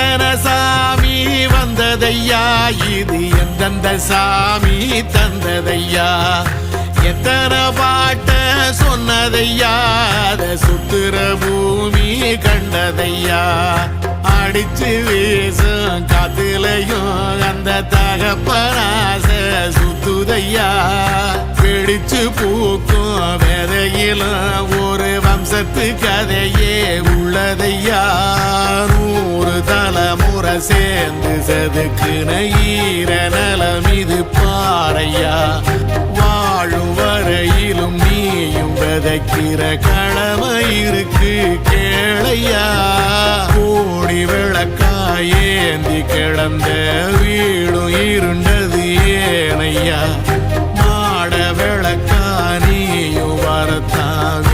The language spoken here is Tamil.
எத்தனை சாமி வந்ததையா, இது எந்தெந்த சாமி தந்ததையா, எத்தனை பாட்ட சொன்னதையா, அத சுத்துற பூமி கண்டதையா, அடிச்சு வீசும் காத்துலையும் அந்த தகப்பனாச சுத்துதையா, பிடிச்சு பூக்கும் விதையிலும் ஒரு வம்சத்து கதையே உள்ளதையா, 100 தலைமுறை சேர்ந்து செதுக்குன ஈர நலம் இது பாறையா, வாழும் வரையிலும் நீயும் விதைக்கிற கடமை இருக்கு கேளையா, கோடி விளக்காயேந்தி கிடந்த வீடும் இருண்டது ஏனையா, மாட விளக்கா நீயும் வரத்தான்